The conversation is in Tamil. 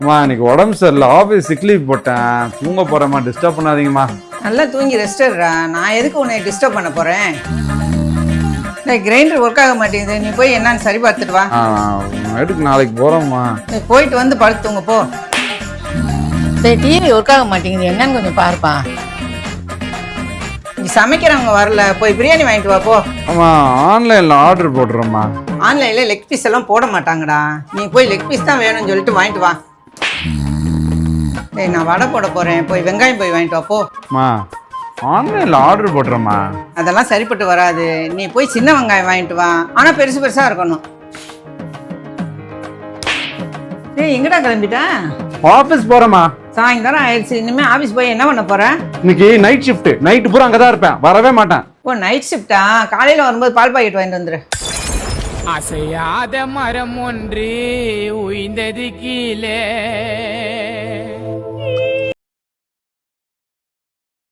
அம்மா இன்னைக்கு உடம்பு சரியில்லை, ஆஃபீஸ் சிக் லீவ் போட்டேன், தூங்க போறேம்மா, டிஸ்டர்ப் பண்ணாதீங்கம்மா. நல்லா தூங்கி ரெஸ்ட் எடுறா. நான் எதுக்கு உன்னை டிஸ்டர்ப் பண்ண போறேன்? கிரைண்டர் ஒர்க் ஆக மாட்டேங்குது, நீ போய் என்னன்னு சரி பார்த்துட்டு வா. எடுக்கு நாளைக்கு போறோம்மா. போயிட்டு வந்து படுத்து தூங்க போ. டிவி ஒர்க் ஆக மாட்டேங்குது, என்னன்னு கொஞ்சம் பாருப்பா. நீ சமைக்கிறவங்க வரல, போய் பிரியாணி வாங்கிட்டு வா போ. அம்மா ஆன்லைன்ல ஆர்டர் போட்டுறோம்மா. ஆன்லைன்ல லெக் பீஸ் எல்லாம் போட மாட்டாங்கடா, நீ போய் லெக் பீஸ் தான் வேணும்னு சொல்லிட்டு வாங்கிட்டு வா. நான் வடை போட போறேன், போய் வெங்காயம் போய் வாங்கிட்டு வா போ. அம்மா ஆன்லைன்ல ஆர்டர் போட்டுறோம்மா. அதெல்லாம் சரிப்பட்டு வராது, நீ போய் சின்ன வெங்காயம் வாங்கிட்டு வா, ஆனா பெருசு பெருசா இருக்கணும். எங்கடா கிளம்பிட்ட? ஆஃபீஸ் போறேம்மா. சாயந்தரம் ஆயிடுச்சு, இனிமே ஆபீஸ் போய் என்ன பண்ண போற? இன்னைக்கு நைட் ஷிஃப்ட், நைட்டு பூரா அங்கதான் இருப்பேன், வரவே மாட்டேன். ஓ நைட் ஷிஃப்டா? காலையில வரும்போது பால் பாக்கெட் வாங்கிட்டு வந்துரு. அசையாத மரம் ஒன்று உய்ந்தது கீழே